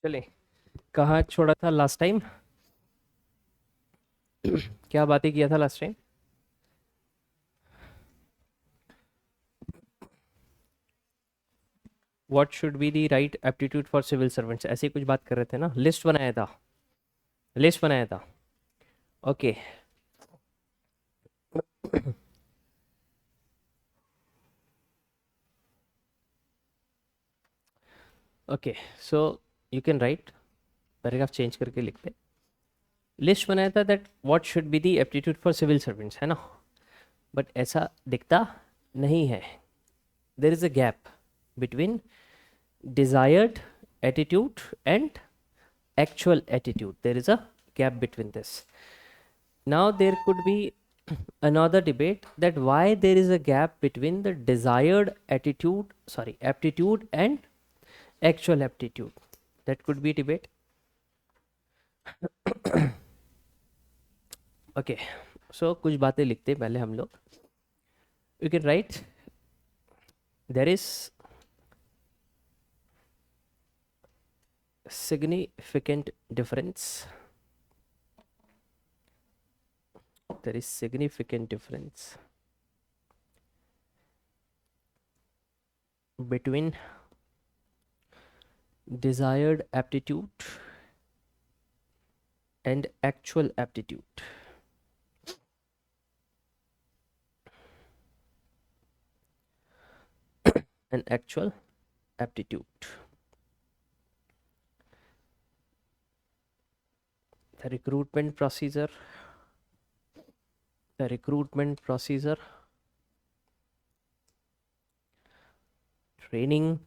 चले, कहाँ छोड़ा था लास्ट टाइम? क्या बातें किया था last time? What should be the right aptitude for civil servants, ऐसे ही कुछ बात कर रहे थे ना। लिस्ट बनाया था। Okay. Okay, so you can write, paragraph change करके लिखते। लिस्ट बनाया था that what should be the aptitude for civil servants, है ना। बट ऐसा दिखता नहीं है। There is a gap between desired attitude and actual attitude. There is a gap between this. Now there could be another debate that why there is a gap between the desired aptitude and actual aptitude. That could be debate. Okay, so कुछ बातें लिखते हैं पहले हम लोग. You can write there is significant difference. There is significant difference between desired aptitude and actual aptitude. And actual aptitude. The recruitment procedure, training,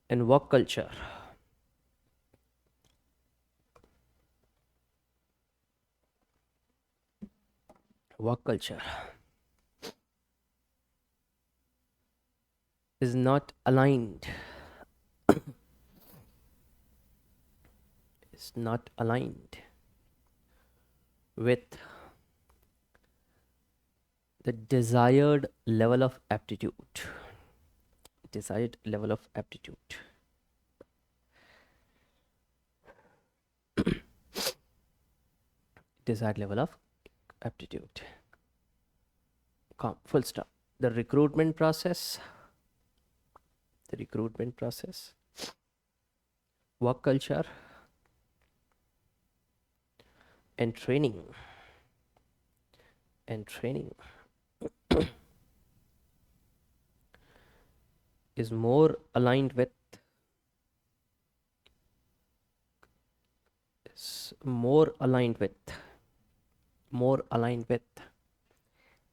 and work culture. Work culture is not aligned. Is not aligned with the desired level of aptitude. Desired level of aptitude. Desired level of aptitude. Full stop. The recruitment process. Work culture and training is more aligned with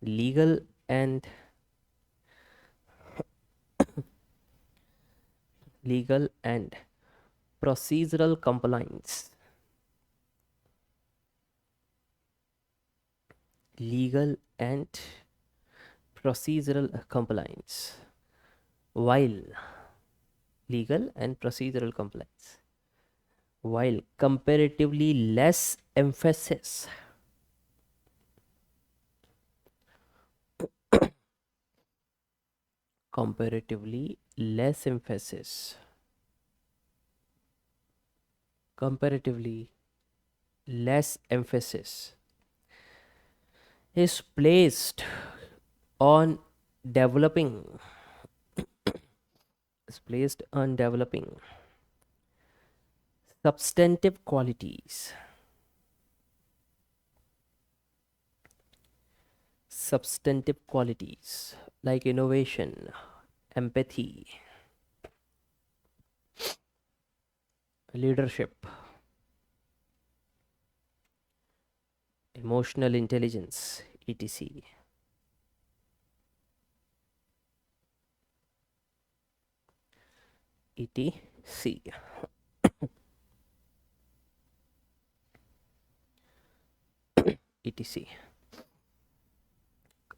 legal and procedural compliance. Legal and procedural compliance. While comparatively less emphasis is placed on developing substantive qualities like innovation, empathy, leadership, emotional intelligence, etc.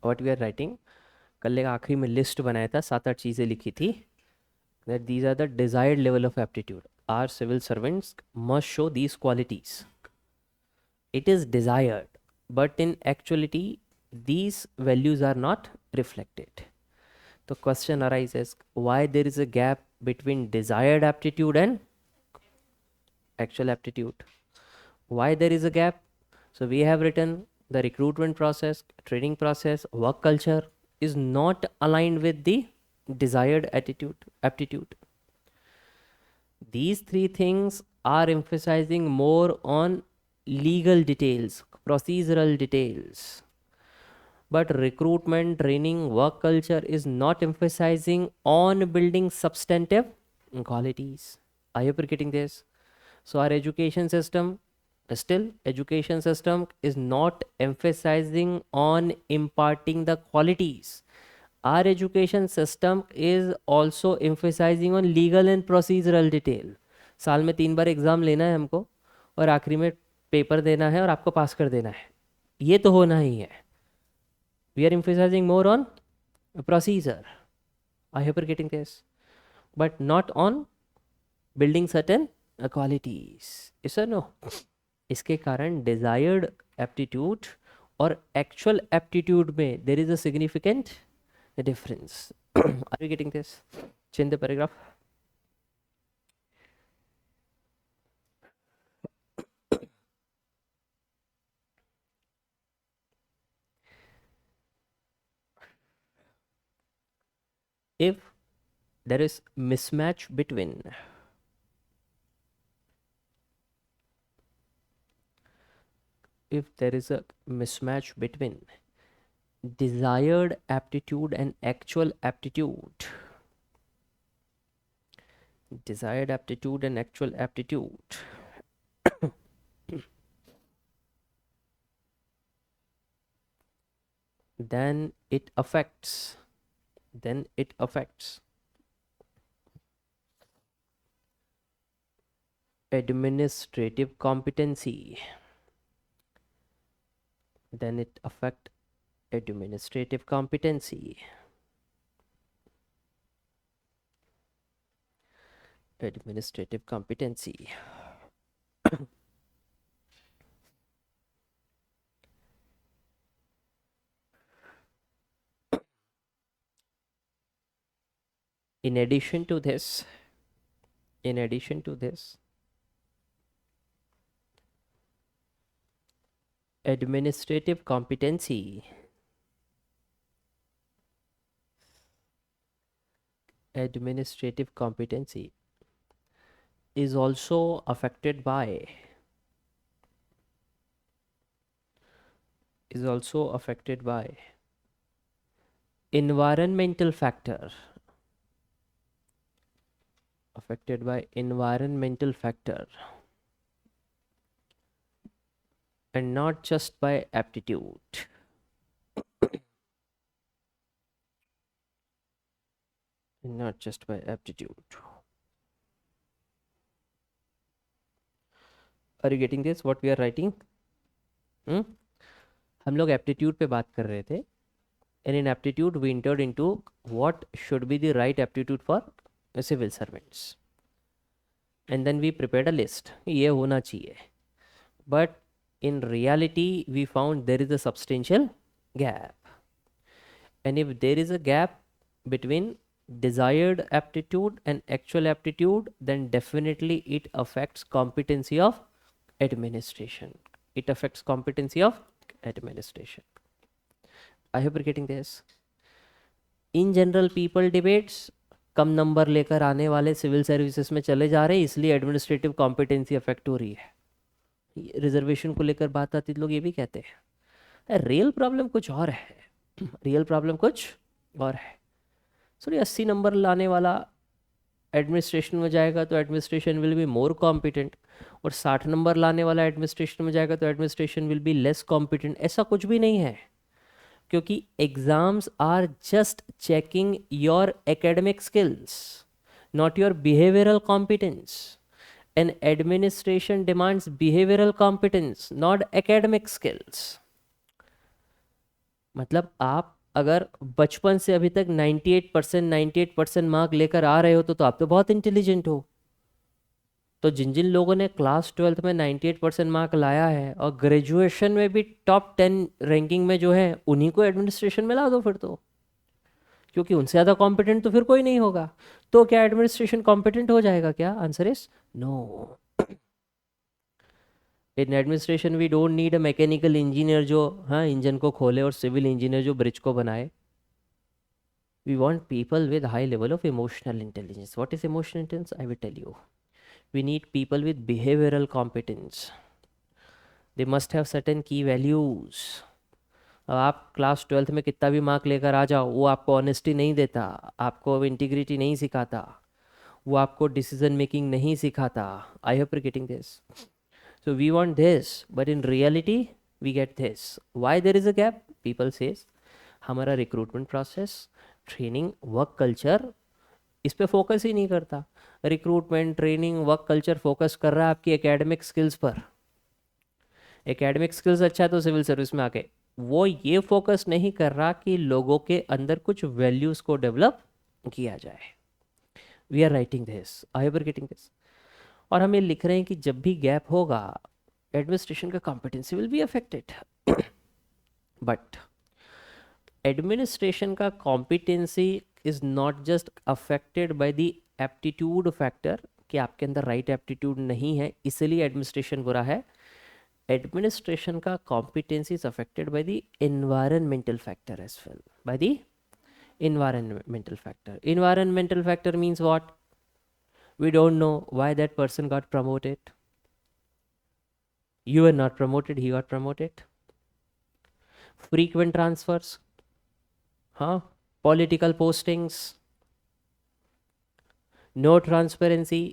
What we are writing, कल का आखिरी में list बनाया था, 7-8 चीज़ें लिखी थी. That these are the desired level of aptitude. Our civil servants must show these qualities. It is desired, but in actuality these values are not reflected. The question arises, why there is a gap between desired aptitude and actual aptitude? Why there is a gap? So we have written the recruitment process, training process, work culture is not aligned with the desired aptitude. These three things are emphasizing more on legal details, procedural details. But recruitment, training, work culture is not emphasizing on building substantive qualities. Are you getting this? So our education system is not emphasizing on imparting the qualities. Our education system is also emphasizing on legal and procedural detail. साल में 3 बार exam लेना है हमको और आखिरी में paper देना है और आपको पास कर देना है, ये तो होना ही है. We are emphasizing more on procedure. I hope you're getting this, but not on building certain qualities. Yes or no? इसके कारण desired aptitude और actual aptitude में there is a significant difference. Are you getting this? Change the paragraph. If there is mismatch between desired aptitude and actual aptitude, then it affects administrative competency. In addition to this, administrative competency is also affected by environmental factor, and not just by aptitude. Are you getting this? What we are writing? हम लोग aptitude पे बात कर रहे थे, and in aptitude we entered into what should be the right aptitude for civil servants, and then we prepared a list, ये होना चाहिए. But in reality we found there is a substantial gap, and if there is a gap between desired aptitude and actual aptitude, then definitely it affects competency of administration. I hope you're getting this. In general people debates, come number लेकर आने वाले civil services में चले जा रहे हैं, इसलिए administrative competency affect हो रही है. रिजर्वेशन को लेकर बात आती तो लोग ये भी कहते हैं रियल प्रॉब्लम कुछ और है. सो 80 नंबर लाने वाला एडमिनिस्ट्रेशन में जाएगा तो administration will be more competent, और 60 नंबर लाने वाला एडमिनिस्ट्रेशन में जाएगा तो administration will be less competent. ऐसा कुछ भी नहीं है, क्योंकि exams are just checking your academic skills, not your behavioural competence. And administration demands behavioural competence, not academic skills. मतलब आप अगर बचपन से अभी तक 98% मार्क लेकर आ रहे हो तो आप तो बहुत इंटेलिजेंट हो. तो जिन जिन लोगों ने क्लास 12th में 98% मार्क लाया है और ग्रेजुएशन में भी टॉप 10 रैंकिंग में जो है, उन्हीं को एडमिनिस्ट्रेशन में ला दो फिर तो. क्योंकि उनसे ज़्यादा कॉम्पिटेंट तो फिर कोई नहीं होगा। तो क्या एडमिनिस्ट्रेशन कॉम्पिटेंट हो जाएगा क्या? Answer is no. In administration we don't need a mechanical engineer जो हाँ इंजन को खोले और सिविल इंजीनियर जो ब्रिज को बनाए। We want people with high level of emotional intelligence. What is emotional intelligence? I will tell you. We need people with behavioural competence. They must have certain key values. अब आप class 12th में कितना भी mark लेकर आ जाओ, वो आपको honesty नहीं देता, आपको इंटीग्रिटी नहीं सिखाता, वो आपको डिसीजन मेकिंग नहीं सिखाता। I hope you getting this. So we want this but in reality we get this. Why there is a gap? People says हमारा recruitment process, training, work culture इस पे फोकस ही नहीं करता। Recruitment, training, work culture focus कर रहा है आपकी एकेडमिक स्किल्स पर। एकेडमिक स्किल्स अच्छा है तो सिविल सर्विस में आके वो ये फोकस नहीं कर रहा कि लोगों के अंदर कुछ वैल्यूज़ को डेवलप किया जाए। We are writing this, I am getting this. और हम ये लिख रहे हैं कि जब भी गैप होगा एडमिनिस्ट्रेशन का competency will be affected. But administration का competency is not just affected by the aptitude factor कि आपके अंदर राइट एप्टीट्यूड नहीं है इसलिए एडमिनिस्ट्रेशन बुरा है। एडमिनिस्ट्रेशन का competency is affected by the environmental factor as well, by the environmental factor. Environmental factor means what? We don't know why that person got promoted. You were not promoted, he got promoted. Frequent transfers, political postings, no transparency,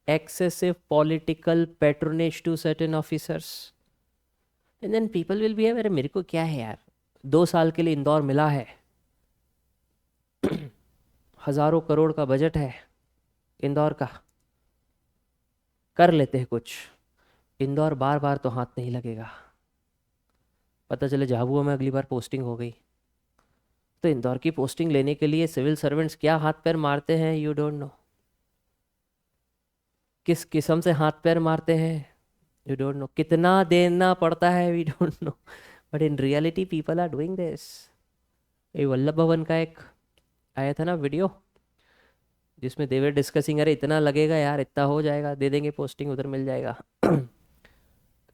excessive political patronage to certain officers. And then people will be अरे मेरे को क्या है यार, 2 साल के लिए इंदौर मिला है, हजारों करोड़ का बजट है इंदौर का, कर लेते हैं कुछ। इंदौर बार बार तो हाथ नहीं लगेगा। पता चले झाबुआ में अगली बार पोस्टिंग हो गई तो इंदौर की पोस्टिंग लेने के लिए सिविल सर्वेंट्स क्या हाथ पैर मारते हैं, यू डोंट नो। किस किस्म से हाथ पैर मारते हैं, यू डोंट नो। कितना देना पड़ता है, we don't know. But in reality people are doing this. ये वल्लभ भवन का एक आया था ना वीडियो जिसमें दे वर डिस्कसिंग, अरे इतना लगेगा यार, इतना हो जाएगा, दे देंगे पोस्टिंग, उधर मिल जाएगा।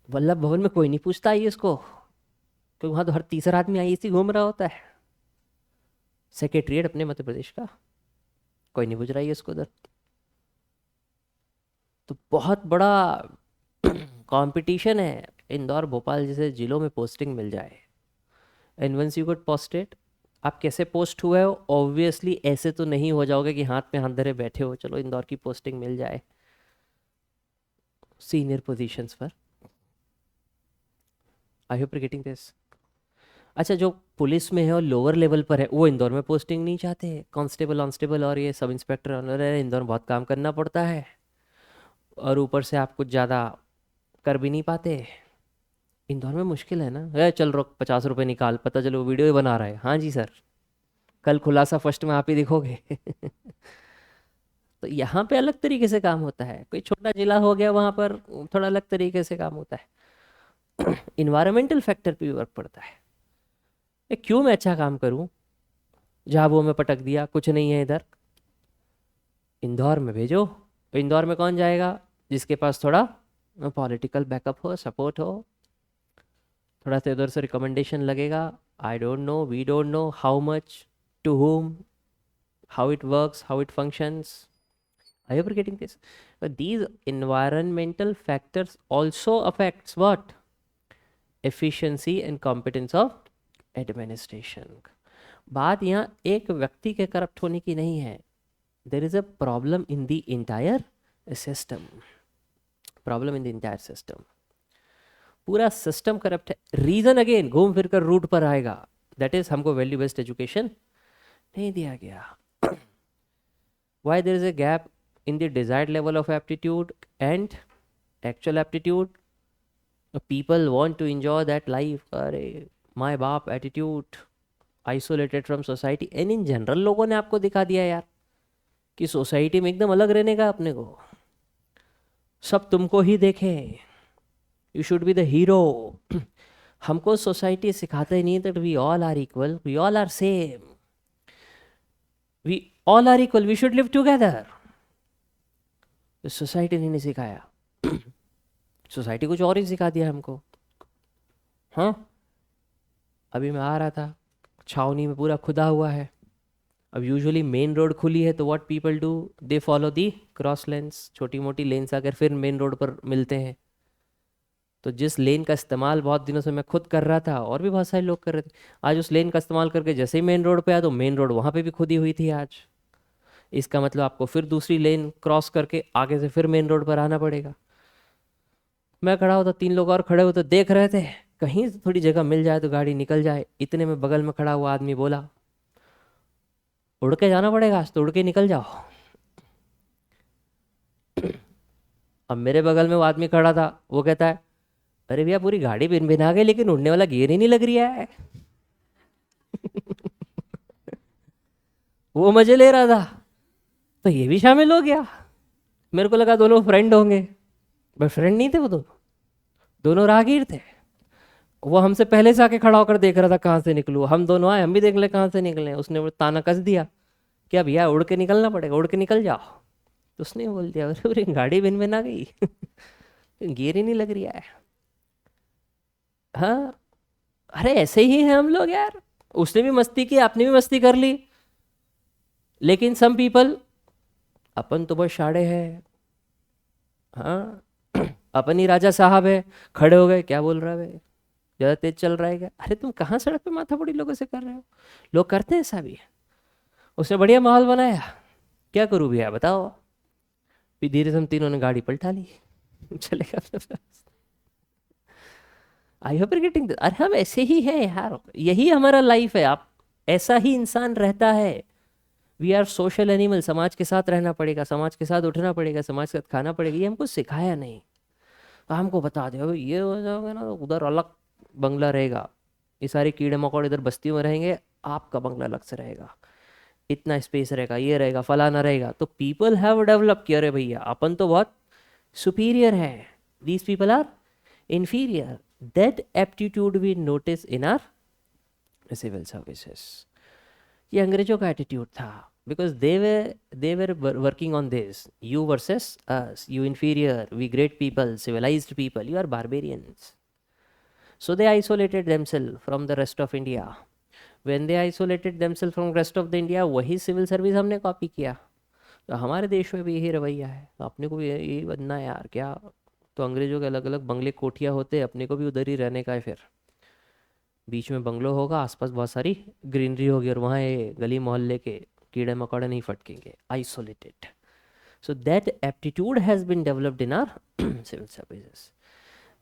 वल्लभ भवन में कोई नहीं पूछता आई इसको, क्योंकि वहाँ तो हर तीसरा आदमी IAS घूम रहा होता है। सेक्रेटरीट अपने मध्य प्रदेश का, कोई नहीं पूछ रहा है इसको उधर। तो बहुत बड़ा कंपटीशन है इंदौर भोपाल जैसे जिलों में पोस्टिंग मिल जाए। And once you got posted, आप कैसे पोस्ट हुए हो, ऑब्वियसली ऐसे तो नहीं हो जाओगे कि हाथ में हाथ धरे बैठे हो चलो इंदौर की पोस्टिंग मिल जाए सीनियर पोजीशंस पर। आई होप यू गेटिंग दिस। अच्छा, जो पुलिस में है और लोअर लेवल पर है वो इंदौर में पोस्टिंग नहीं चाहते। कांस्टेबल, ऑनस्टेबल और ये सब इंस्पेक्टर इंदौर में बहुत काम करना पड़ता है और ऊपर से आप कुछ ज़्यादा कर भी नहीं पाते। इंदौर में मुश्किल है ना। चल रोक 50 रुपये निकाल, पता चलो वो वीडियो ही बना रहा है। हाँ जी सर, कल खुलासा फर्स्ट में आप ही दिखोगे। तो यहाँ पे अलग तरीके से काम होता है। कोई छोटा जिला हो गया वहाँ पर थोड़ा अलग तरीके से काम होता है। इन्वायरमेंटल फैक्टर पे भी वर्क पड़ता है। क्यों मैं अच्छा काम करूँ, झाबुआ में पटक दिया, कुछ नहीं है इधर, इंदौर में भेजो। तो इंदौर में कौन जाएगा? जिसके पास थोड़ा पॉलिटिकल बैकअप हो, सपोर्ट हो, थोड़ा सा इधर से रिकमेंडेशन लगेगा। I don't know, we don't know how much, to whom, how it works, how it functions. Are you ever getting this? But these environmental factors also affects what? Efficiency and competence of administration. बात यहाँ एक व्यक्ति के corrupt होने की नहीं है। There is a problem in the entire system. Problem in the entire system. पूरा सिस्टम करप्ट है। रीजन अगेन घूम फिर कर रूट पर आएगा, दैट इज हमको वैल्यू बेस्ड एजुकेशन नहीं दिया गया। Why there is a gap in the desired level of aptitude and actual aptitude? People want to enjoy that life, अरे माय बाप attitude, isolated from society. And in general लोगों ने आपको दिखा दिया यार कि सोसाइटी में एकदम अलग रहने का, अपने को सब तुमको ही देखें, you should be the hero. हमको सोसाइटी सिखाते ही नहीं that we all are equal, we all are same. We all are equal, we should live together. Society ने नहीं सिखाया। सोसाइटी कुछ और ही सिखा दिया हमको। हाँ, अभी मैं आ रहा था, छावनी में पूरा खुदा हुआ है। अब यूजुअली मेन रोड खुली है तो what people do, they follow the cross lens, छोटी मोटी लेन्स अगर फिर मेन रोड पर मिलते हैं। तो जिस लेन का इस्तेमाल बहुत दिनों से मैं खुद कर रहा था और भी बहुत सारे लोग कर रहे थे, आज उस लेन का इस्तेमाल करके जैसे ही मेन रोड पे आया तो मेन रोड वहाँ पे भी खुदी हुई थी आज। इसका मतलब आपको फिर दूसरी लेन क्रॉस करके आगे से फिर मेन रोड पर आना पड़ेगा। मैं खड़ा होता, 3 लोग और खड़े होते, देख रहे थे कहीं थोड़ी जगह मिल जाए तो गाड़ी निकल जाए। इतने में बगल में खड़ा हुआ आदमी बोला, उड़ के जाना पड़ेगा आज तो, उड़ के निकल जाओ। अब मेरे बगल में वो आदमी खड़ा था, वो कहता है, अरे भैया पूरी गाड़ी बिन बिना गई लेकिन उड़ने वाला गियर ही नहीं लग रहा है। वो मजे ले रहा था तो ये भी शामिल हो गया। मेरे को लगा दोनों फ्रेंड होंगे, बट फ्रेंड नहीं थे वो दोनों, दोनों राहगीर थे। वो हमसे पहले से आके खड़ा होकर देख रहा था कहाँ से निकलूँ, हम दोनों आए, हम भी देख ले कहाँ से निकले। उसने वो ताना कस दिया, क्या भैया उड़ के निकलना पड़ेगा, उड़ के निकल जाओ। तो उसने बोल दिया, अरे पूरी गाड़ी बिन बिन आ गई, गियर ही नहीं लग रहा है। हाँ, अरे ऐसे ही हैं हम लोग यार। उसने भी मस्ती की, आपने भी मस्ती कर ली, लेकिन सम पीपल, अपन तो बहुत शाड़े हैं। हाँ, अपन ही राजा साहब है, खड़े हो गए, क्या बोल रहा है भाई, ज़्यादा तेज चल रहा है क्या? अरे तुम कहाँ सड़क पे माथा बड़ी लोगों से कर रहे हो? लोग करते हैं ऐसा भी। उसने बढ़िया माहौल बनाया, क्या करूँ भैया बताओ। फिर धीरे से हम तीनों ने गाड़ी पलटा ली, चले गए। आई होप गेटिंग, अरे हम ऐसे ही हैं यार, यही हमारा लाइफ है। आप, ऐसा ही इंसान रहता है। वी आर सोशल एनिमल, समाज के साथ रहना पड़ेगा, समाज के साथ उठना पड़ेगा, समाज के साथ खाना पड़ेगा। ये हमको सिखाया नहीं। हमको बता दे "अबे ये हो जाओगे ना तो उधर अलग बंगला रहेगा, ये सारे कीड़े मकोड़े इधर बस्तियों में रहेंगे, आपका बंगला अलग से रहेगा, इतना स्पेस रहेगा, ये रहेगा, फलाना रहेगा। तो पीपल हैव डेवलप किया, अरे भैया अपन तो बहुत सुपीरियर है, these people are inferior. That aptitude we notice in our civil services. ये अंग्रेजों का एटीट्यूड था, because they were working on this, you versus us, you inferior, we great people, civilized people, you are barbarians. So they isolated themselves from the rest of India. When they isolated themselves from rest of the India, वही civil service हमने copy किया। तो हमारे देश में भी यही रवैया है, तो अपने को भी यही बनना है यार क्या। तो अंग्रेजों के अलग अलग बंगले कोठियाँ होते, अपने को भी उधर ही रहने का है। फिर बीच में बंगलो होगा, आसपास बहुत सारी ग्रीनरी होगी, और वहाँ ये गली मोहल्ले के कीड़े मकोड़े नहीं फटकेंगे, isolated. So that aptitude has been developed in our civil services.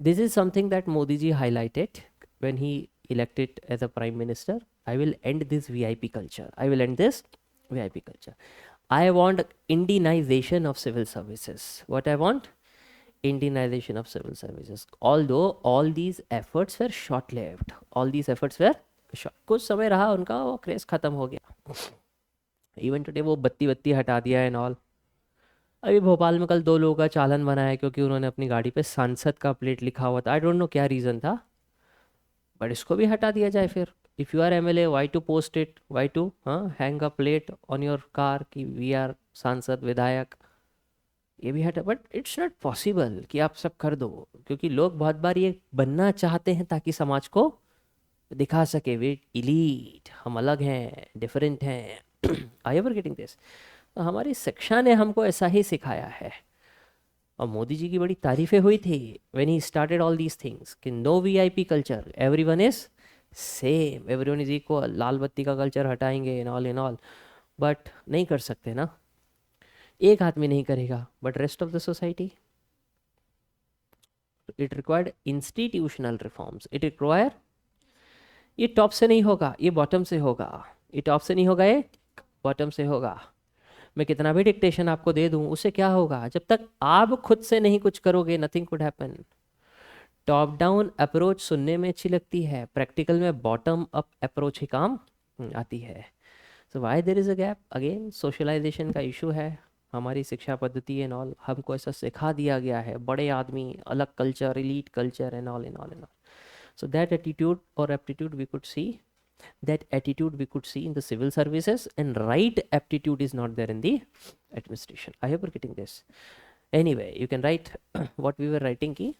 This is something that Modi ji highlighted when he elected as a prime minister. I will end this VIP culture. I will end this VIP culture. I want Indianization of civil services. What I want? Indianization of civil services. Although all these efforts were short-lived. All these efforts were short. कुछ समय रहा उनका, वो craze खत्म हो गया। Even today वो बत्ती बत्ती हटा दिया एंड ऑल। अभी भोपाल में कल 2 लोगों का चालान बना है क्योंकि उन्होंने अपनी गाड़ी पे सांसद का प्लेट लिखा हुआ था। आई डोंट नो क्या रीज़न था, बट इसको भी हटा दिया जाए फिर। If you are MLA, why to post it, why to hang a plate on your car कि वी आर सांसद विधायक। ये भी हटा, बट इट्स नॉट पॉसिबल कि आप सब कर दो, क्योंकि लोग बहुत बार ये बनना चाहते हैं ताकि समाज को दिखा सके वे इलीट, हम अलग हैं, डिफरेंट हैं। I ever getting this? तो हमारी शिक्षा ने हमको ऐसा ही सिखाया है। और मोदी जी की बड़ी तारीफें हुई थी when he started all these things कि no VIP culture, everyone is same, everyone is equal, लाल बत्ती का कल्चर हटाएंगे इन ऑल। बट नहीं कर सकते ना, एक आदमी नहीं करेगा, but rest of the society. It required institutional reforms, it require, ये टॉप से नहीं होगा, ये बॉटम से होगा। ये टॉप से नहीं होगा, ये बॉटम से होगा। मैं कितना भी डिक्टेशन आपको दे दूं, उससे क्या होगा? जब तक आप खुद से नहीं कुछ करोगे, nothing could happen. Top down approach सुनने में अच्छी लगती है, प्रैक्टिकल में बॉटम अप अप्रोच ही काम आती है। So why there is a gap? Again socialization का इशू है। हमारी शिक्षा पद्धति एंड ऑल, हमको ऐसा सिखा दिया गया है, बड़े आदमी, अलग culture, elite culture and all. So that attitude और aptitude we could see that attitude we could see in the civil services, and right aptitude is not there in the administration. I hope you're getting this. Anyway, you can write what we were writing की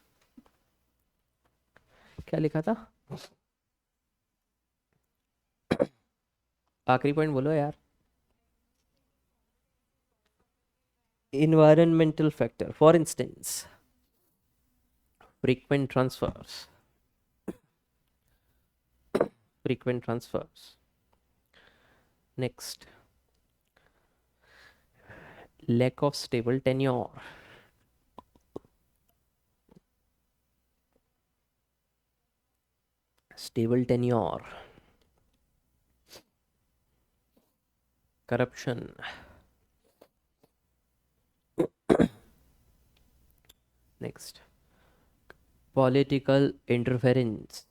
क्या लिखा था आखिरी point बोलो यार environmental factor, for instance frequent transfers next lack of stable tenure, corruption, next political interference,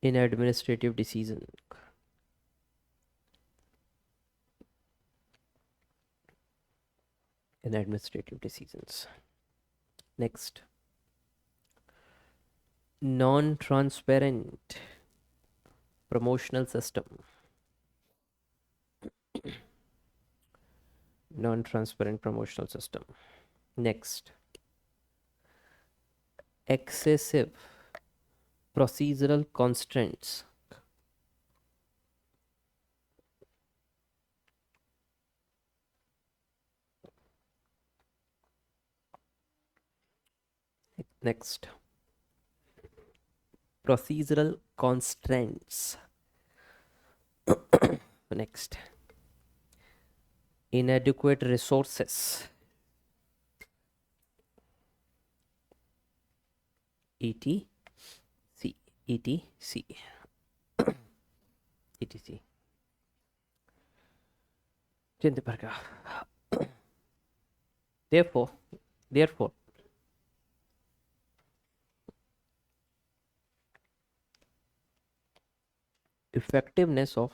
in administrative decisions, next non-transparent promotional system, next excessive procedural constraints, next procedural constraints, next inadequate resources, etc, etc. Chinta Parga. Therefore, effectiveness of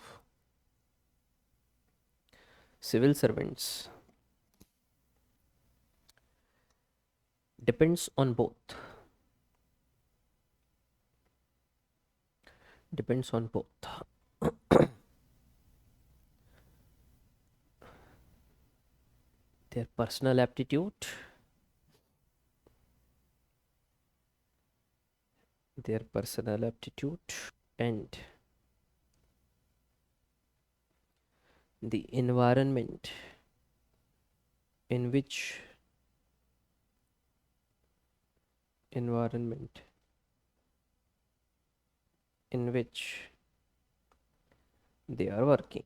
civil servants depends on both their personal aptitude, and the environment in which they are working.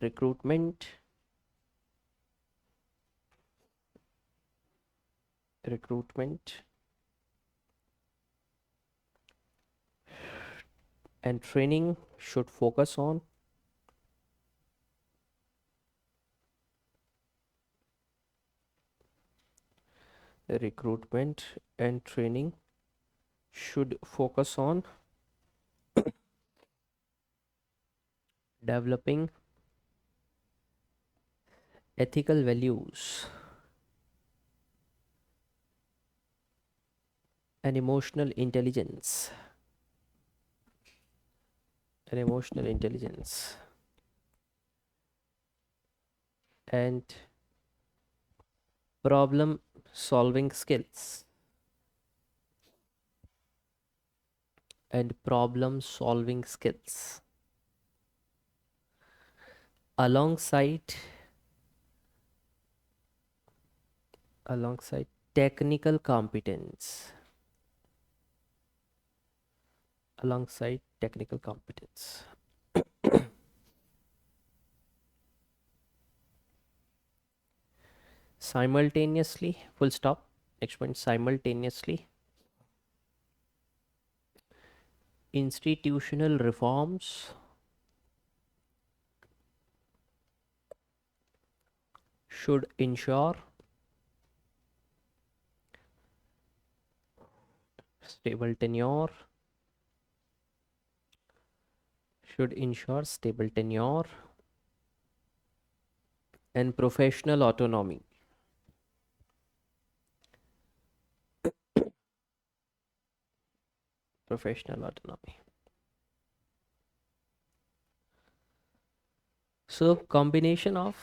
Recruitment and training should focus on developing ethical values and emotional intelligence, and problem solving skills, alongside technical competence, simultaneously, full stop, next point, simultaneously institutional reforms should ensure stable tenure, and professional autonomy. Professional autonomy. So combination of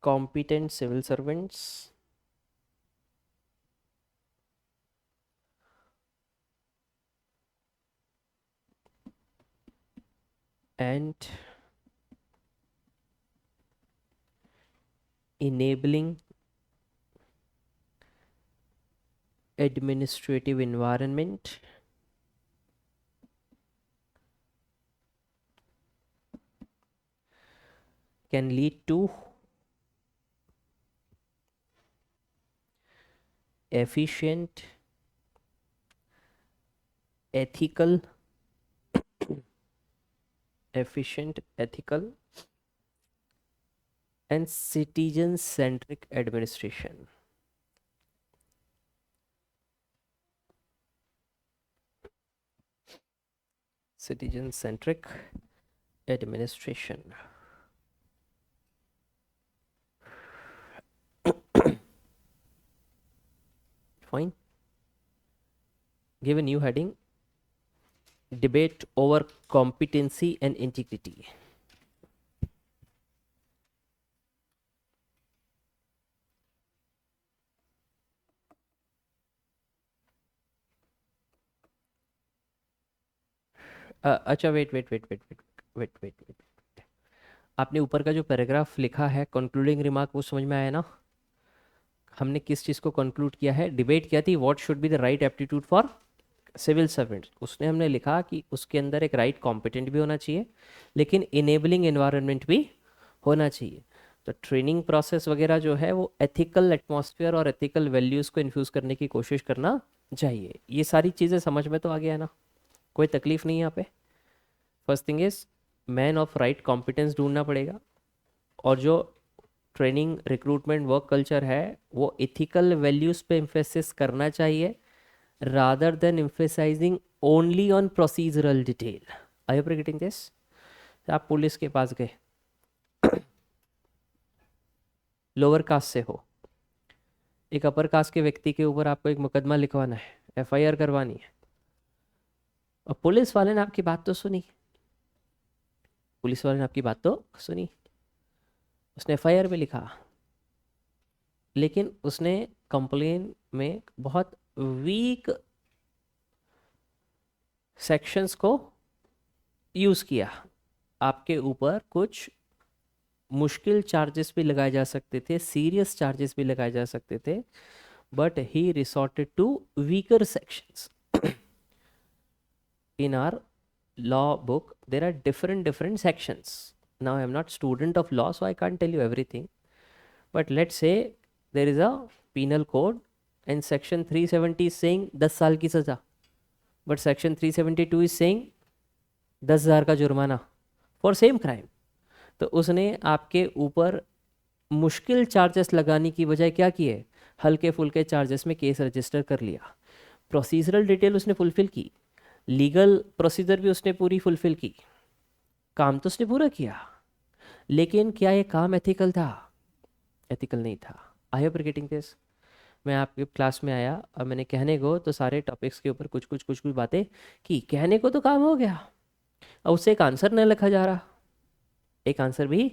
competent civil servants and enabling administrative environment can lead to efficient, ethical, and citizen-centric administration. Citizen-centric administration. Fine. Give a new heading. Debate over competency and integrity. अच्छा wait. आपने ऊपर का जो paragraph लिखा है concluding remark, वो समझ में आया ना? हमने किस चीज़ को कंक्लूड किया है? डिबेट किया थी what should be the right aptitude for civil servant. उसने हमने लिखा कि उसके अंदर एक राइट कॉम्पिटेंट भी होना चाहिए, लेकिन इनेबलिंग एनवायरनमेंट भी होना चाहिए। तो ट्रेनिंग प्रोसेस वगैरह जो है वो एथिकल एटमॉस्फेयर और एथिकल वैल्यूज़ को इन्फ्यूज़ करने की कोशिश करना चाहिए। ये सारी चीज़ें समझ में तो आ गया है ना? कोई तकलीफ नहीं है यहाँ पे। First thing is man of right competence ढूंढना पड़ेगा, और जो ट्रेनिंग रिक्रूटमेंट वर्क कल्चर है वो एथिकल वैल्यूज़ पे एम्फेसिस करना चाहिए rather than emphasizing only on procedural detail. Are you getting this? आप पुलिस के पास गए, लोअर कास्ट से हो, एक अपर कास्ट के व्यक्ति के ऊपर आपको एक मुकदमा लिखवाना है, एफआईआर करवानी है, और पुलिस वाले ने आपकी बात तो सुनी, उसने एफआईआर में लिखा, लेकिन उसने कंप्लेन में बहुत वीक सेक्शंस को यूज़ किया। आपके ऊपर कुछ मुश्किल चार्जेस भी लगाए जा सकते थे, सीरियस चार्जेस भी लगाए जा सकते थे, but he resorted to weaker sections. in our law book there are different sections. Now I am not student of law, so I can't tell you everything, but let's say there is a penal code and section 370 is saying 10 साल की सज़ा, but section 372 is saying 10,000 का जुर्माना for same crime. तो उसने आपके ऊपर मुश्किल चार्जेस लगाने की बजाय क्या किए, हल्के फुल्के चार्जेस में केस रजिस्टर कर लिया। प्रोसीजरल डिटेल उसने फुलफिल की, लीगल प्रोसीजर भी उसने पूरी फुलफिल की, काम तो उसने पूरा किया, लेकिन क्या ये काम एथिकल था? एथिकल नहीं था। I hope getting this. मैं आपके क्लास में आया और मैंने कहने को तो सारे टॉपिक्स के ऊपर कुछ बातें की, कहने को तो काम हो गया, और उससे एक आंसर नहीं लिखा जा रहा, एक आंसर भी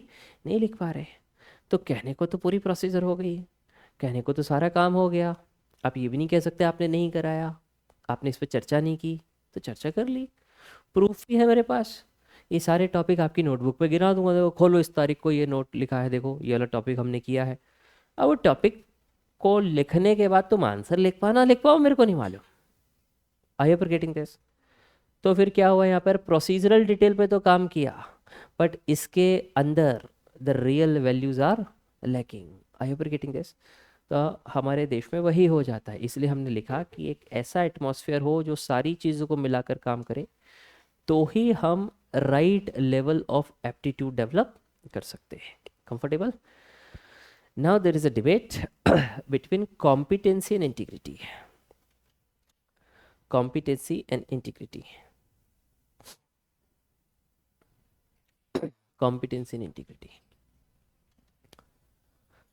नहीं लिख पा रहे, तो कहने को तो पूरी प्रोसीजर हो गई, कहने को तो सारा काम हो गया। आप ये भी नहीं कह सकते आपने नहीं कराया, आपने इस पर चर्चा नहीं की, तो चर्चा कर ली, प्रूफ भी है मेरे पास। ये सारे टॉपिक आपकी नोटबुक पे गिरा दूंगा, देखो खोलो इस तारीख को ये नोट लिखा है, देखो ये वाला टॉपिक हमने किया है। अब वो टॉपिक को लिखने के बाद तुम आंसर लिख पाओ ना लिख पाओ मेरे को नहीं मालूम। आई एम गेटिंग दिस? तो फिर क्या हुआ यहाँ पर, प्रोसीजरल डिटेल पे तो काम किया, बट इसके अंदर the real values are lacking. I am getting this? तो हमारे देश में वही हो जाता है, इसलिए हमने लिखा कि एक ऐसा एटमॉस्फेयर हो जो सारी चीज़ों को मिलाकर काम करे, तो ही हम right level of aptitude develop कर सकते हैं। Comfortable? Now there is a debate between competency and integrity. Competency and integrity, competency and integrity.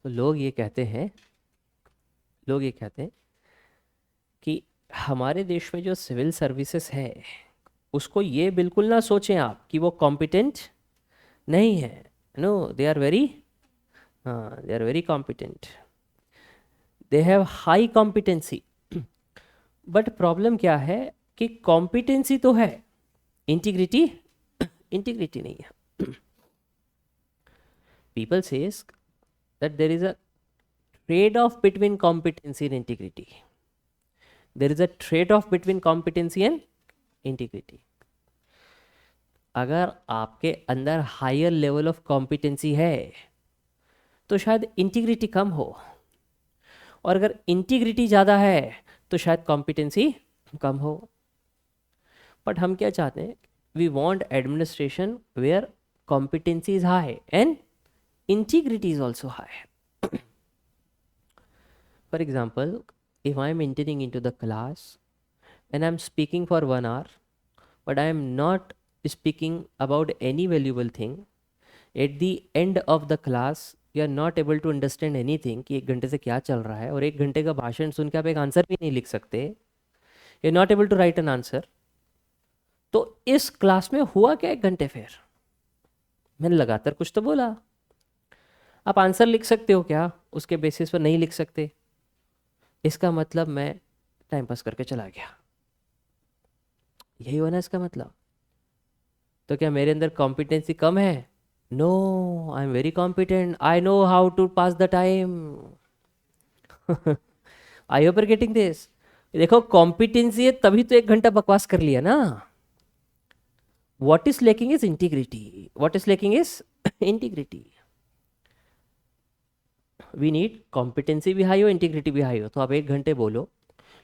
तो लोग ये कहते हैं कि हमारे देश में जो सिविल सर्विसेज है उसको ये बिल्कुल ना सोचें आप कि वो कॉम्पिटेंट नहीं है। नो, दे आर वेरी, हाँ, they are very competent, they have high competency. But problem क्या है कि कॉम्पिटेंसी तो है, इंटीग्रिटी नहीं है। People says that there is a trade off between competency and integrity, there is a trade off between competency and integrity. अगर आपके अंदर हायर लेवल ऑफ कॉम्पिटेंसी है तो शायद इंटीग्रिटी कम हो, और अगर इंटीग्रिटी ज़्यादा है तो शायद कॉम्पिटेंसी कम हो। बट हम क्या चाहते हैं, we want administration where competency is high and integrity is also high. For example, if I am entering into the class and I am speaking for 1 hour, but I am not speaking about any valuable thing, at the end of the class you are not able to understand anything कि 1 घंटे से क्या चल रहा है, और 1 घंटे का भाषण सुन के आप एक आंसर भी नहीं लिख सकते, you are not able to write an answer. तो इस क्लास में हुआ क्या 1 घंटे? फिर मैंने लगातार कुछ तो बोला, आप आंसर लिख सकते हो क्या? उसके बेसिस पर नहीं लिख सकते, इसका मतलब मैं टाइम पास करके चला गया, यही होना इसका मतलब। तो क्या मेरे अंदर कॉम्पिटेंसी कम है? No, I am very competent, I know how to pass the time. I hope you are getting this. देखो, कॉम्पिटेंसी है तभी तो 1 घंटा बकवास कर लिया ना। What is lacking is integrity, what is lacking is integrity. We need competency भी हाई हो, इंटीग्रिटी भी हाई हो। तो आप 1 घंटे बोलो,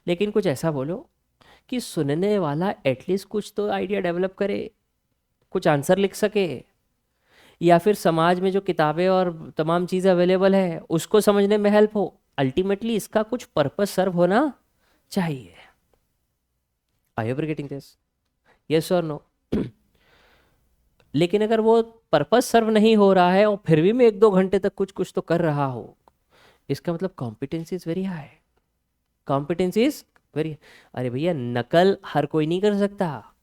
लेकिन कुछ ऐसा बोलो कि सुनने वाला एटलीस्ट कुछ तो आइडिया डेवलप करे, कुछ आंसर लिख सके, या फिर समाज में जो किताबें और तमाम चीज़ें अवेलेबल है उसको समझने में हेल्प हो। अल्टीमेटली इसका कुछ पर्पस सर्व होना चाहिए। I hope you are getting this, yes और नो। लेकिन अगर वो पर्पस सर्व नहीं हो रहा है और फिर भी मैं 1-2 घंटे तक कुछ तो कर रहा हूँ, इसका मतलब competency is very high, competency is very. अरे भैया, नकल हर कोई नहीं कर सकता।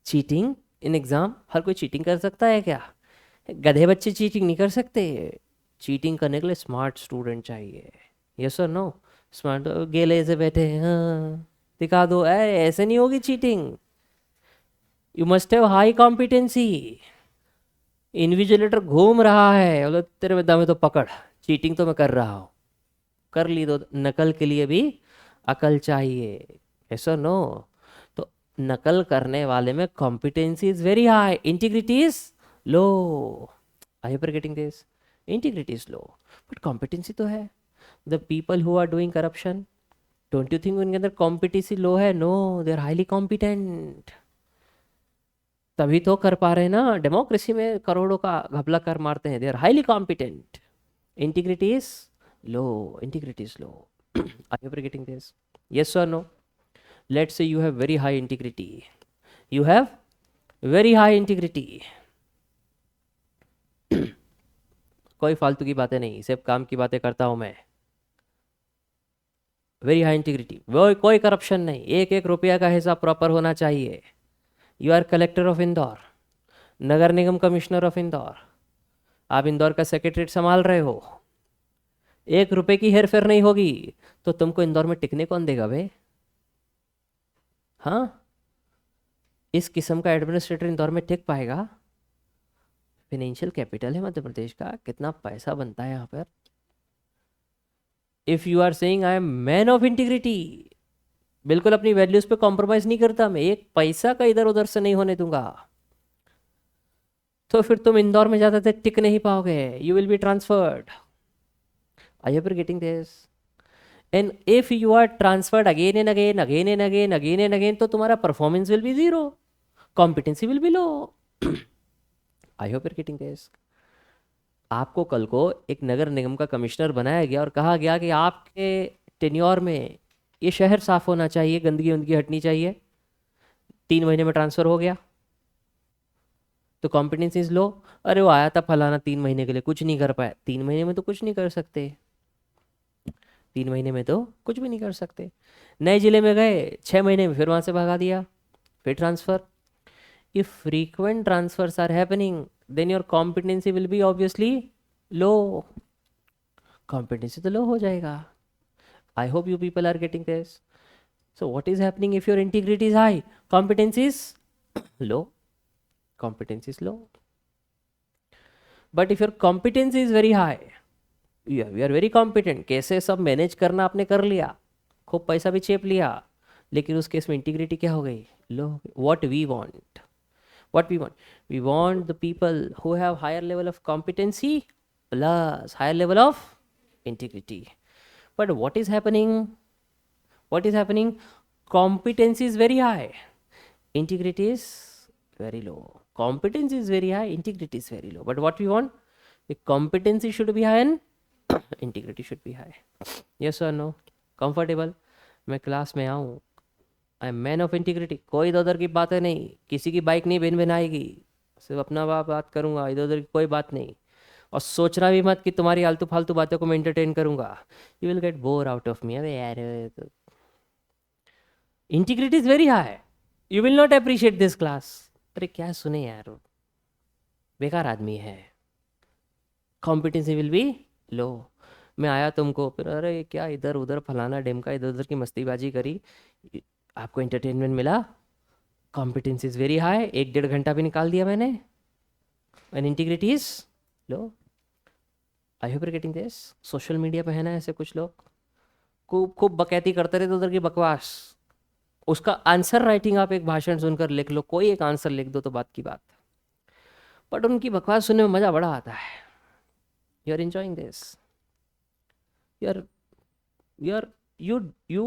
चीटिंग इन एग्जाम हर कोई चीटिंग कर सकता है क्या? गधे बच्चे चीटिंग नहीं कर सकते। चीटिंग करने के लिए स्मार्ट स्टूडेंट चाहिए, यस और नो। स्मार्ट गेले से बैठे हैं, हाँ दिखा दो, ऐसे नहीं होगी cheating. You must have high competency. Invigilator घूम रहा है, बोलो तेरे में दम है तो पकड़, चीटिंग तो मैं कर रहा हूँ, कर ली। तो नकल के लिए भी अकल चाहिए, यस और नो। तो नकल करने वाले में competency is very high, integrity is low. I hope you are getting this, integrity is low but competency तो है। The people who are doing corruption, don't you think उनके अंदर कॉम्पिटेंसी लो है? No, they are highly competent, तभी तो कर पा रहे हैं ना। डेमोक्रेसी में करोड़ों का घपला कर मारते हैं, they are highly competent. Integrity is low, integrity is low. I hope you are getting this, yes or no? Let's say you have very high integrity, you have very high integrity। कोई फालतू की बातें नहीं, सिर्फ काम की बातें करता हूं मैं। वेरी हाई इंटीग्रिटी, वो कोई करप्शन नहीं, 1-1 रुपया का हिसाब प्रॉपर होना चाहिए। You are collector of Indore, नगर निगम कमिश्नर ऑफ इंदौर, आप इंदौर का सेक्रेटरीट संभाल रहे हो, 1 रुपए की हेरफेर नहीं होगी तो तुमको इंदौर में टिकने कौन देगा भाई? हाँ, इस किस्म का एडमिनिस्ट्रेटर इंदौर में टिक पाएगा? फाइनेंशियल कैपिटल है मध्य प्रदेश का, कितना पैसा बनता है यहाँ पर। If you are saying I am man of integrity, बिल्कुल अपनी वैल्यूज पे कॉम्प्रोमाइज नहीं करता मैं, 1 पैसा का इधर उधर से नहीं होने दूंगा, तो फिर तुम इंदौर में ज्यादा देर टिक नहीं पाओगे, you will be transferred. I hope you are getting this. And if you are transferred again and again, again and again, again and again, तो तुम्हारा performance will be 0, competency will be low. I hope you are getting this. आपको कल को एक नगर निगम का commissioner बनाया गया और कहा गया कि आपके टेन्योर में ये शहर साफ होना चाहिए, गंदगी वंदगी हटनी चाहिए। 3 महीने में ट्रांसफ़र हो गया तो कॉम्पिटेंसी इज लो। अरे वो आया था फलाना 3 महीने के लिए, कुछ नहीं कर पाया। 3 महीने में तो कुछ नहीं कर सकते, 3 महीने में तो कुछ भी नहीं कर सकते। नए ज़िले में गए, 6 महीने में फिर वहाँ से भगा दिया, फिर transfer. if frequent transfers are happening then your competency will be obviously low, competency तो low हो जाएगा। I hope you people are getting this. So what is happening if your integrity is high, competence is low, competence is low. But if your competence is very high, we are very competent, कैसे सब manage करना आपने कर लिया, खूब पैसा भी चेप लिया, लेकिन उस केस में इंटीग्रिटी क्या हो गई, लो। What we want, what we want the people who have higher level of competency plus higher level of integrity. But what is happening, competency is very high, integrity is very low. Competence is very high, integrity is very low. But what we want, the competency should be high and integrity should be high. Yes or no? Comfortable? मैं class में आऊँ, आई am man of integrity, कोई इधर उधर की बातें नहीं, किसी की बाइक नहीं भिन भिनाएगी, सिर्फ अपना बात करूँगा, इधर उधर की कोई बात नहीं। और सोचना भी मत कि तुम्हारी आलतू फालतू बातों को मैं एंटरटेन करूँगा, you will get bore out of me. अरे यार, integrity is very high, you will not appreciate this class. अरे क्या सुने यार, बेकार आदमी है। कॉम्पिटेंसी विल बी लो। मैं आया तुमको फिर, अरे क्या इधर उधर फलाना डेमका इधर उधर की मस्तीबाजी करी, आपको एंटरटेनमेंट मिला, कॉम्पिटेंस इज वेरी हाई, 1-1.5 घंटा भी निकाल दिया मैंने, and integrity is low. I hope you getting this. Social media पे है ना ऐसे कुछ लोग, खूब खूब बकैती करते रहते उधर की बकवास, उसका आंसर राइटिंग आप एक भाषण सुनकर लिख लो, कोई एक आंसर लिख दो तो बात की बात, बट उनकी बकवास सुनने में मज़ा बड़ा आता है। You are enjoying this, you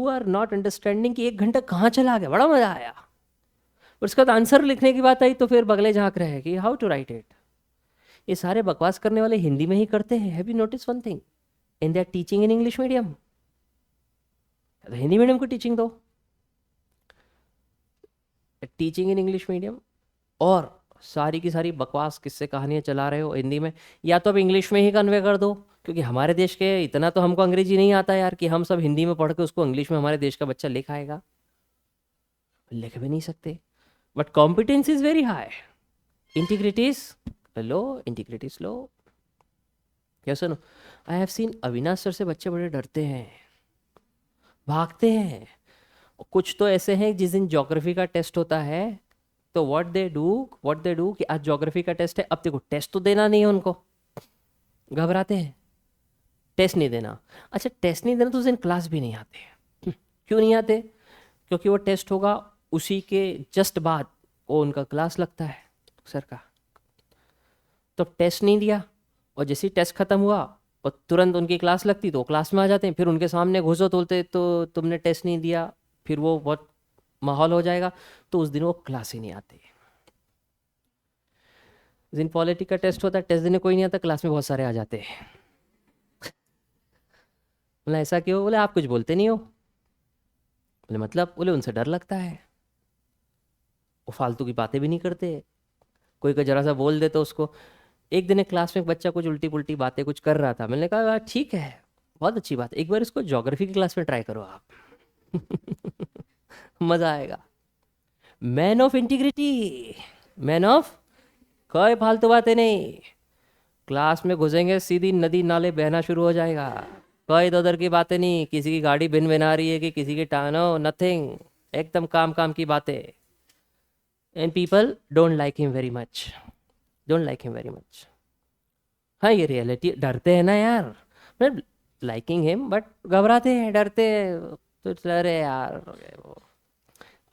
are not understanding कि 1 घंटा कहाँ चला गया, बड़ा मजा आया। और उसके बाद आंसर लिखने की बात आई तो फिर बगले झांक रहे हैं कि हाउ टू राइट इट। ये सारे बकवास करने वाले हिंदी में ही करते हैं। Have you notice one thing, in they are teaching in English medium, तो हिंदी मीडियम को टीचिंग दो, टीचिंग इन इंग्लिश मीडियम, और सारी की सारी बकवास किस्से कहानियाँ चला रहे हो हिंदी में, या तो अब इंग्लिश में ही कन्वे कर दो, क्योंकि हमारे देश के इतना तो हमको अंग्रेजी नहीं आता यार कि हम सब हिंदी में पढ़ के उसको इंग्लिश में हमारे देश का बच्चा लिख आएगा, लिख भी नहीं सकते। But competence is very high, integrity is low, integrity is लो। क्या सुनो, I have seen Avinash sir से बच्चे बड़े डरते हैं, भागते हैं। कुछ तो ऐसे हैं जिस दिन ज्योग्राफी का टेस्ट होता है तो व्हाट दे डू कि आज ज्योग्राफी का टेस्ट है, अब देखो टेस्ट तो देना नहीं है उनको, घबराते हैं, टेस्ट नहीं देना। अच्छा टेस्ट नहीं देना तो उस दिन क्लास भी नहीं आते। क्यों नहीं आते? क्योंकि वो टेस्ट होगा उसी के जस्ट बाद वो उनका क्लास लगता है सर का, तो टेस्ट नहीं दिया और जैसे ही टेस्ट खत्म हुआ और तुरंत उनकी क्लास लगती तो क्लास में आ जाते हैं, फिर उनके सामने घुसो बोलते तो तुमने टेस्ट नहीं दिया, फिर वो बहुत माहौल हो जाएगा, तो उस दिन वो क्लास ही नहीं आते। जिस दिन पॉलिटी का टेस्ट होता है, टेस्ट देने कोई नहीं आता, क्लास में बहुत सारे आ जाते हैं। बोला ऐसा क्यों? बोले आप कुछ बोलते नहीं हो। बोले मतलब? बोले उनसे डर लगता है, वो फालतू की बातें भी नहीं करते, कोई का जरा सा बोल दे तो उसको। एक दिन एक क्लास में एक बच्चा कुछ उल्टी पुल्टी बातें कुछ कर रहा था, मैंने कहा ठीक है बहुत अच्छी बात है, एक बार इसको ज्योग्राफी की क्लास में ट्राई करो आप। मज़ा आएगा। Man of integrity, man of कोई फालतू बातें नहीं, क्लास में घुसेंगे सीधी नदी नाले बहना शुरू हो जाएगा, कोई इधर उधर की बातें नहीं, किसी की गाड़ी भिन भिना रही है कि किसी की टानो, नथिंग, एकदम काम काम की बातें। And people don't like him very much, don't like him very much. हाँ ये रियलिटी, डरते हैं ना यार, मतलब लाइकिंग हिम बट घबराते हैं, डरते हैं, तो अरे यार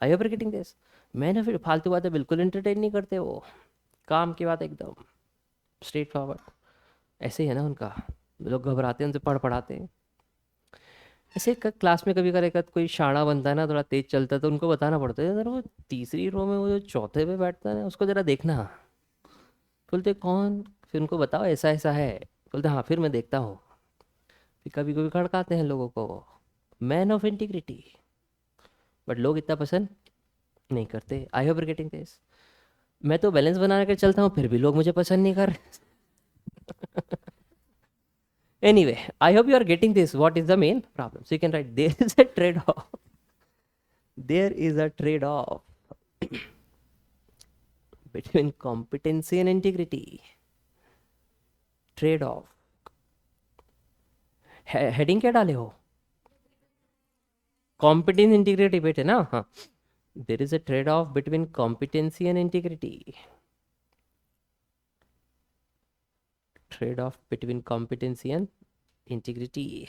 आई होप गेटिंग दिस। मैंने फिर फालतू बातें बिल्कुल एंटरटेन नहीं करते, वो काम की बात एकदम स्ट्रेट फॉरवर्ड। ऐसे ही है ना उनका, लोग घबराते हैं उनसे पढ़ाते हैं। ऐसे क्लास में कभी करेगा कोई शाणा बनता है ना, थोड़ा तेज चलता है, तो उनको बताना पड़ता है अगर वो तीसरी रो में वो जो चौथे पे बैठता है ना उसको ज़रा देखना। बोलते कौन? फिर उनको बताओ ऐसा ऐसा है, बोलते हाँ फिर मैं देखता हूँ। फिर कभी कभी खड़काते हैं लोगों को, मैन ऑफ इंटीग्रिटी, बट लोग इतना पसंद नहीं करते। आई होप यू गेटिंग दिस। मैं तो बैलेंस बना के चलता हूँ, फिर भी लोग मुझे पसंद नहीं कर रहे। Anyway, I hope you are getting this. What is the main problem? So you can write there is a trade-off. There is a trade-off between competency and integrity. Trade-off. Heading क्या डाले हो? कॉम्पिटेंस इंटीग्रिटी बेटे ना, हाँ. There is a trade-off between competency and integrity. Trade-off between competency and integrity.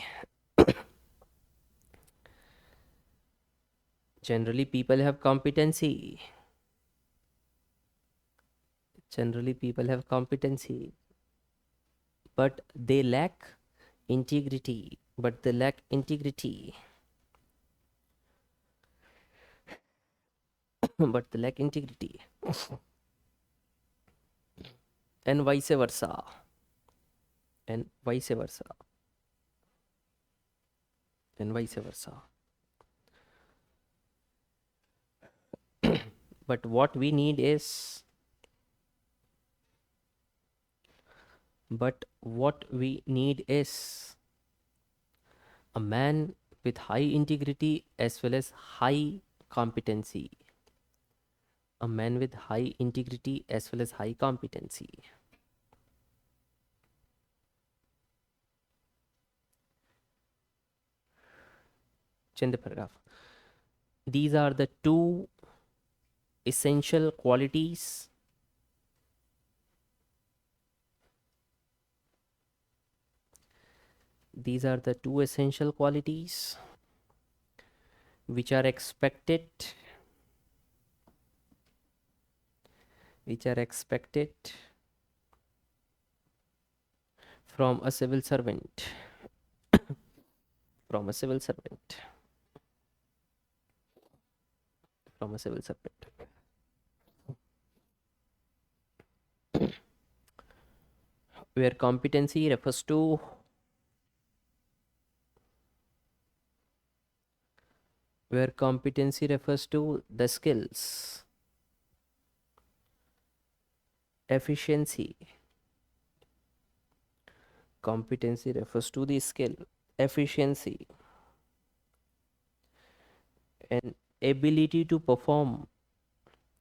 Generally, people have competency. Generally, people have competency, but they lack integrity. But they lack integrity. But they lack integrity. And vice versa. And vice versa. And vice versa. But what we need is, a man with high integrity as well as high competency. A man with high integrity as well as high competency. Change the paragraph. These are the two essential qualities which are expected from a civil servant. From a civil servant. Where competency refers to the skills, efficiency. Competency refers to the skill, efficiency, and ability to perform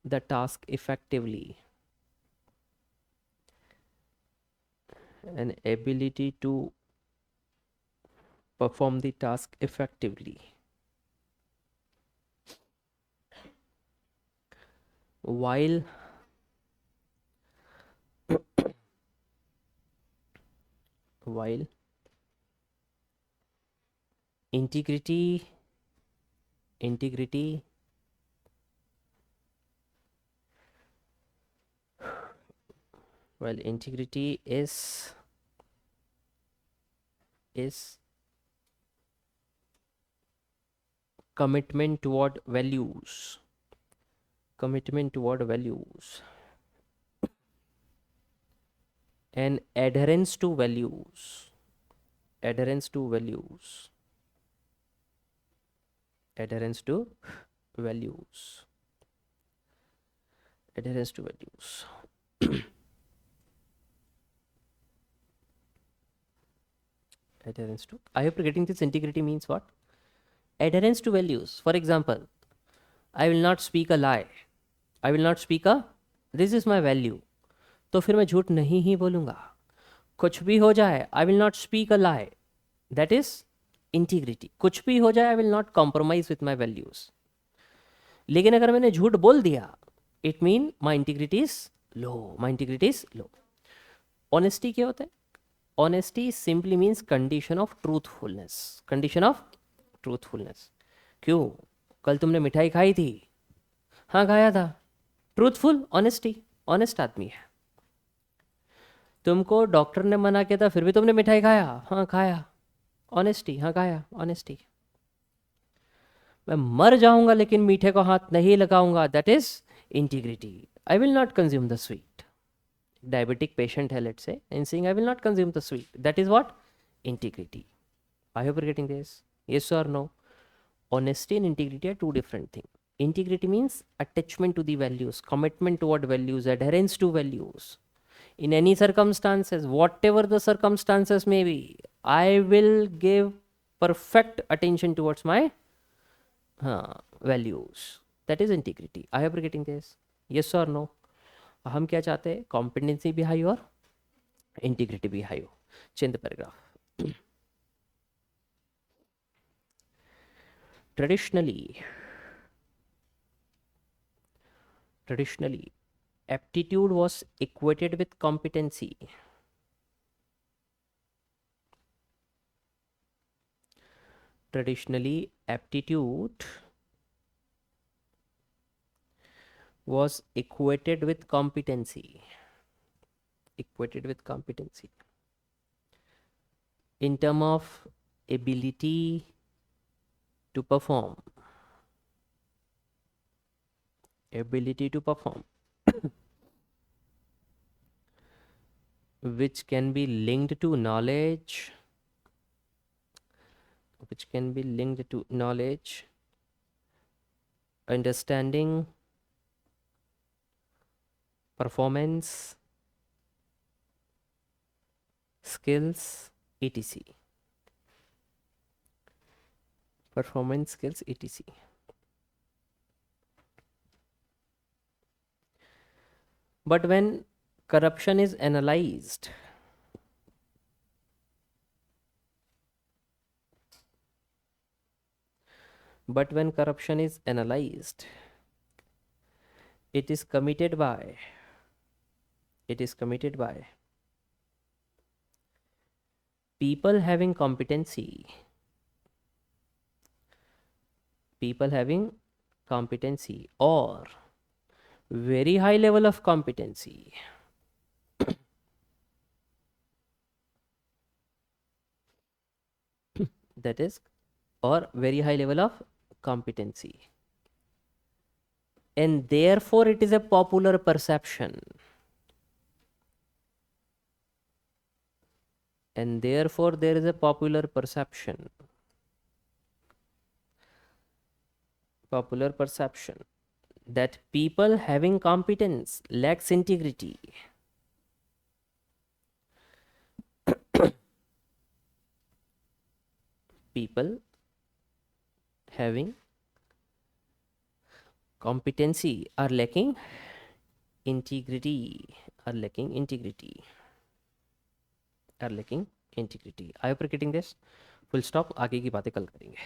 the task effectively. While integrity is commitment toward values. And adherence to values. I hope you're getting this. Integrity means what? Adherence to values. For example, I will not speak a lie. This is my value. तो फिर मैं झूठ नहीं ही बोलूँगा. कुछ भी हो जाए, I will not speak a lie. That is integrity. कुछ भी हो जाए, I will not compromise with my values. लेकिन अगर मैंने झूठ बोल दिया, it mean my integrity is low. Honesty क्या होता है? Honesty simply means condition of truthfulness. क्यों? कल तुमने मिठाई खाई थी? हाँ खाया था. ट्रूथफुल, ऑनेस्टी, ऑनेस्ट आदमी है. तुमको डॉक्टर ने मना किया था, फिर भी तुमने मिठाई खाया? हाँ खाया. ऑनेस्टी, हाँ खाया, ऑनेस्टी. मैं मर जाऊंगा लेकिन मीठे को हाथ नहीं लगाऊंगा. That is integrity. I will not consume the sweet. Diabetic patient है, let's say, and saying I will not consume the sweet. That is what? Integrity. I hope you are getting this. Yes और no? Honesty and integrity are two different things. Integrity means attachment to the values, commitment toward values, adherence to values. In any circumstances, whatever the circumstances may be, I will give perfect attention towards my values. That is integrity. I hope you're getting this. Yes or no? हम क्या चाहते हैं? Competency भी high और integrity भी high हो. Change the paragraph. Traditionally, aptitude was equated with competency. Traditionally, aptitude was equated with competency. In terms of ability to perform. Which can be linked to knowledge, understanding, performance, skills, etc. Performance, skills, etc. But when corruption is analyzed, it is committed by people having competency, or very high level of competency. That is, or very high level of competency. And therefore it is a popular perception. And therefore there is a popular perception that people having competence lacks integrity. People having competency are lacking integrity. I hope you're getting this. Full stop. आगे की बातें कल करेंगे.